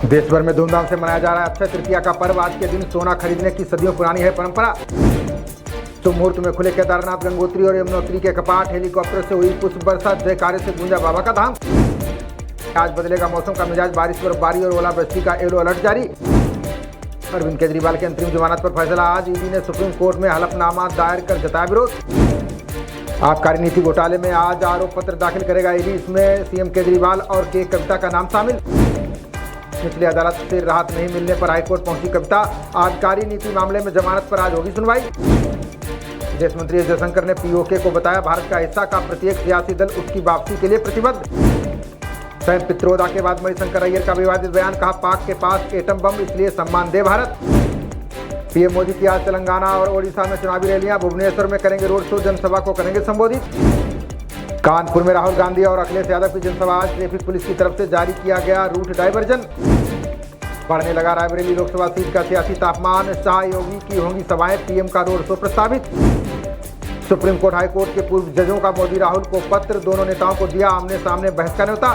देश भर में धूमधाम से मनाया जा रहा है अक्षय तृतीया का पर्व। आज के दिन सोना खरीदने की सदियों पुरानी है परंपरा। शुभ मुहूर्त में खुले केदारनाथ, गंगोत्री और यमुनोत्री के कपाट। हेलीकॉप्टर से हुई पुष्प वर्षा, जयकारे से गूंजा बाबा का धाम। आज बदलेगा मौसम का मिजाज, बारिश, बर्फबारी और ओलावृष्टि का येलो अलर्ट जारी। अरविंद केजरीवाल की अंतरिम जमानत पर फैसला आज। ईडी ने सुप्रीम कोर्ट में हलफनामा दायर कर जताया विरोध। आबकारी नीति घोटाले में आज आरोप पत्र दाखिल करेगा ईडी। इसमें सीएम केजरीवाल और के कविता का नाम शामिल। निचली अदालत से राहत नहीं मिलने पर हाईकोर्ट पहुंची कविता। आबकारी नीति मामले में जमानत पर आज होगी सुनवाई। विदेश मंत्री एस जयशंकर ने पीओके को बताया भारत का हिस्सा का प्रत्येक सियासी दल उसकी वापसी के लिए प्रतिबद्ध। संयुक्त पित्रोदा के बाद मणिशंकर अय्यर का विवादित बयान, कहा पाक के पास एटम बम इसलिए सम्मान दे भारत। पीएम मोदी की आज तेलंगाना और ओडिशा में चुनावी रैलियां। भुवनेश्वर में करेंगे रोड शो, जनसभा को करेंगे संबोधित। कानपुर में राहुल गांधी और अखिलेश यादव की जनसभा आज। ट्रैफिक पुलिस की तरफ से जारी किया गया रूट डायवर्जन। बढ़ने लगा रायबरेली लोकसभा सीट का सियासी तापमान। शाह योगी की होंगी सभाएं, पीएम का रोड शो प्रस्तावित। सुप्रीम कोर्ट हाई कोर्ट के पूर्व जजों का मोदी राहुल को पत्र, दोनों नेताओं को दिया आमने सामने बहस का न्योता।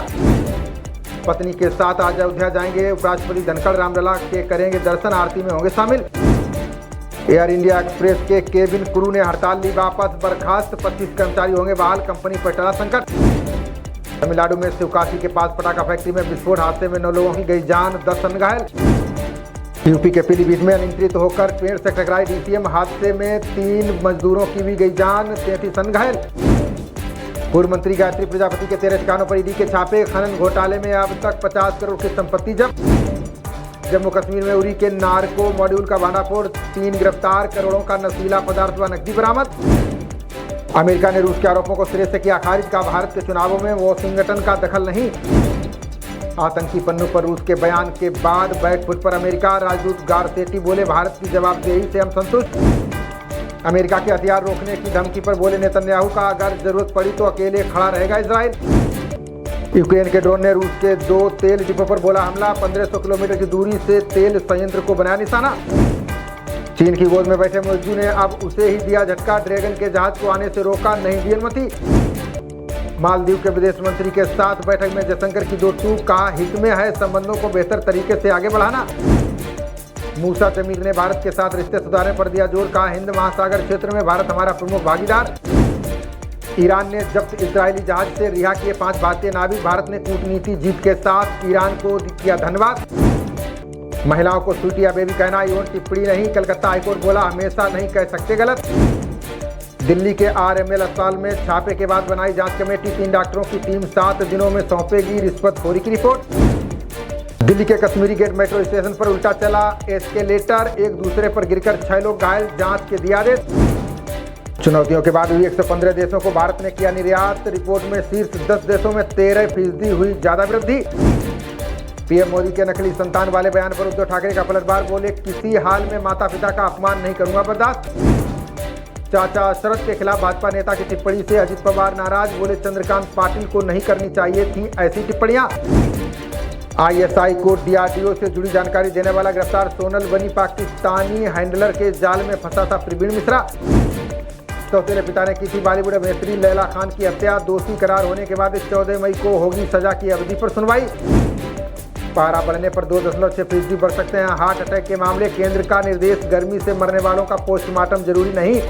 पत्नी के साथ आज अयोध्या जाएंगे उपराष्ट्रपति धनखड़, रामलला के करेंगे दर्शन, आरती में होंगे शामिल। एयर इंडिया एक्सप्रेस के केबिन क्रू ने हड़ताल ली वापस, बर्खास्त 25 कर्मचारी होंगे बहाल, कंपनी पर टला संकट। तमिलनाडु में शिवकाशी के पास पटाखा फैक्ट्री में विस्फोट, हादसे में 9 लोगों की गई जान, 10 अन्य घायल। यूपी के पीलीभीत में अनियंत्रित होकर पेड़ से टकराई डीसीएम, हादसे में 3 मजदूरों की भी गई जान, 33 अन्य घायल। पूर्व मंत्री गायत्री प्रजापति के 13 ठिकानों पर ईडी के छापे। खनन घोटाले में अब तक 50 करोड़ की संपत्ति जब्त। जम्मू कश्मीर में उरी के नार्को मॉड्यूल का भांडाफोड़, 3 गिरफ्तार, करोड़ों का नशीला पदार्थ व नकदी बरामद। अमेरिका ने रूस के आरोपों को सिरे से किया खारिज, का भारत के चुनावों में वॉशिंगटन का दखल नहीं। आतंकी पन्नू पर रूस के बयान के बाद बैकफुट पर अमेरिका। राजदूत गारसेटी बोले भारत की जवाबदेही से हम संतुष्ट। अमेरिका के हथियार रोकने की धमकी पर बोले नेतन्याहू का अगर जरूरत पड़ी तो अकेले खड़ा रहेगा इजराइल। यूक्रेन के ड्रोन ने रूस के 2 तेल डिपो पर बोला हमला, 1500 किलोमीटर की दूरी से तेल संयंत्र को बनाया निशाना। चीन की गोद में बैठे मोदी ने अब उसे ही दिया झटका, ड्रैगन के जहाज को आने से रोका, नहीं दी अनुमति। मालदीव के विदेश मंत्री के साथ बैठक में जयशंकर की 2 टूक, कहा हित में है संबंधों को बेहतर तरीके से आगे बढ़ाना। मूसा जमीर ने भारत के साथ रिश्ते सुधारने पर दिया जोर, कहा हिंद महासागर क्षेत्र में भारत हमारा प्रमुख भागीदार। ईरान ने जब्त इजरायली जहाज से रिहा किए 5 भारतीय नाविक। भारत ने कूटनीति जीत के साथ ईरान को किया धन्यवाद। महिलाओं को स्वीटी या बेबी कहना यौन टिप्पणी नहीं, कलकत्ता हाईकोर्ट बोला हमेशा नहीं कह सकते गलत। दिल्ली के आरएमएल अस्पताल में छापे के बाद बनाई जांच कमेटी, 3 डॉक्टरों की टीम 7 दिनों में सौंपेगी रिश्वतखोरी की रिपोर्ट। दिल्ली के कश्मीरी गेट मेट्रो स्टेशन पर उल्टा चला एस्केलेटर, एक दूसरे पर गिरकर 6 लोग घायल, जांच के दिया आदेश। चुनौतियों के बाद भी 115 देशों को भारत ने किया निर्यात। रिपोर्ट में शीर्ष 10 देशों में 13% हुई ज्यादा वृद्धि। पीएम मोदी के नकली संतान वाले बयान पर उद्धव ठाकरे का पलटवार, बोले किसी हाल में माता पिता का अपमान नहीं करूंगा बर्दाश्त। चाचा शरद के खिलाफ भाजपा नेता की टिप्पणी से अजित पवार नाराज, बोले चंद्रकांत पाटिल को नहीं करनी चाहिए थी ऐसी टिप्पणियां। आईएसआई को डीआरडीओ से जुड़ी जानकारी देने वाला गिरफ्तार, सोनल बनी पाकिस्तानी हैंडलर के जाल में फंसा था प्रवीण मिश्रा। सौतेले पिता ने की थी बॉलीवुड अभिनेत्री लैला खान की हत्या, दोषी करार होने के बाद 14 मई को होगी सजा की अवधि पर सुनवाई। पारा बढ़ने पर 2.6% बढ़ सकते हैं हार्ट अटैक के मामले, केंद्र का निर्देश, गर्मी से मरने वालों का पोस्टमार्टम जरूरी नहीं।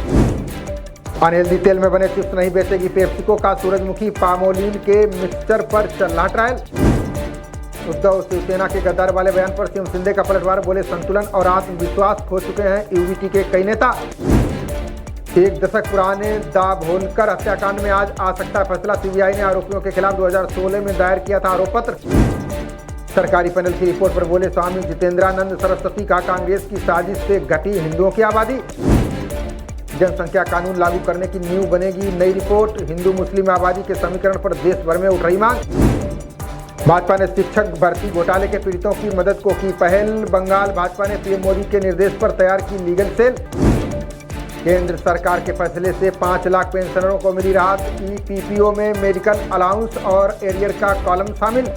अनहेल्दी तेल में बने चिप्स नहीं बेचेगी पेप्सिको, का सूरजमुखी पामोलिन के मिक्सचर पर चल रहा ट्रायल। उद्धव शिवसेना के गद्दार वाले बयान पर सीएम शिंदे का पलटवार, बोले संतुलन और आत्मविश्वास खो चुके हैं यूवीटी के कई नेता। 1 दशक पुराने दाभोलकर हत्याकांड में आज आ सकता है फैसला। सीबीआई ने आरोपियों के खिलाफ 2016 में दायर किया था आरोप पत्र। सरकारी पैनल की रिपोर्ट पर बोले स्वामी जितेंद्रानंद सरस्वती, का कांग्रेस की साजिश से घटी हिंदुओं की आबादी। जनसंख्या कानून लागू करने की नींव बनेगी नई रिपोर्ट। हिंदू मुस्लिम आबादी के समीकरण पर देश भर में उठ रही मांग। भाजपा ने शिक्षक भर्ती घोटाले के पीड़ितों की मदद को की पहल। बंगाल भाजपा ने पीएम मोदी के निर्देश पर तैयार की लीगल सेल। केंद्र सरकार के फैसले से 5 लाख पेंशनरों को मिली राहत। ईपीपीओ में मेडिकल अलाउंस और एरियर का कॉलम शामिल।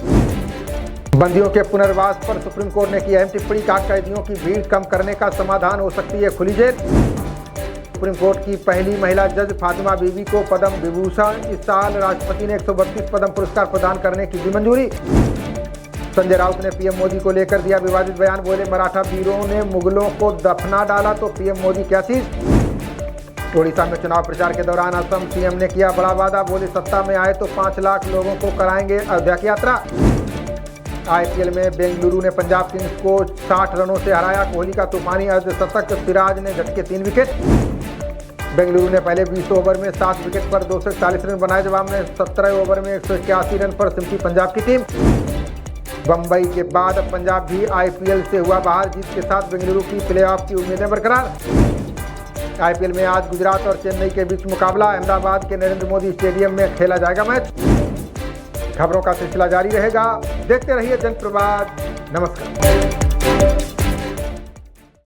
बंदियों के पुनर्वास पर सुप्रीम कोर्ट ने की अहम टिप्पणी, कहा कैदियों की भीड़ कम करने का समाधान हो सकती है खुली जेल। सुप्रीम कोर्ट की पहली महिला जज फातिमा बीबी को पद्म विभूषण। इस साल राष्ट्रपति ने 132 पद्म पुरस्कार प्रदान करने की दी मंजूरी। संजय राउत ने पीएम मोदी को लेकर दिया विवादित बयान, बोले मराठा वीरों ने मुगलों को दफना डाला तो पीएम मोदी क्या चीज। ओडिशा में चुनाव प्रचार के दौरान असम सीएम ने किया बड़ा वादा, बोले सत्ता में आए तो 5 लाख लोगों को कराएंगे अयोध्या की यात्रा। आईपीएल में बेंगलुरु ने पंजाब किंग्स को 60 रनों से हराया, कोहली का तूफानी अर्धशतक, सिराज ने झटके 3 विकेट। बेंगलुरु ने पहले 20 ओवर में 7 विकेट पर 241 रन बनाए, जवाब में 17 ओवर में 181 रन पर सिमटी पंजाब की टीम। बंबई के बाद अब पंजाब भी आईपीएल से हुआ बाहर, जीत के साथ बेंगलुरु की प्लेऑफ की उम्मीदें बरकरार। आईपीएल में आज गुजरात और चेन्नई के बीच मुकाबला, अहमदाबाद के नरेंद्र मोदी स्टेडियम में खेला जाएगा मैच। खबरों का सिलसिला जारी रहेगा, देखते रहिए जनप्रवाद। नमस्कार।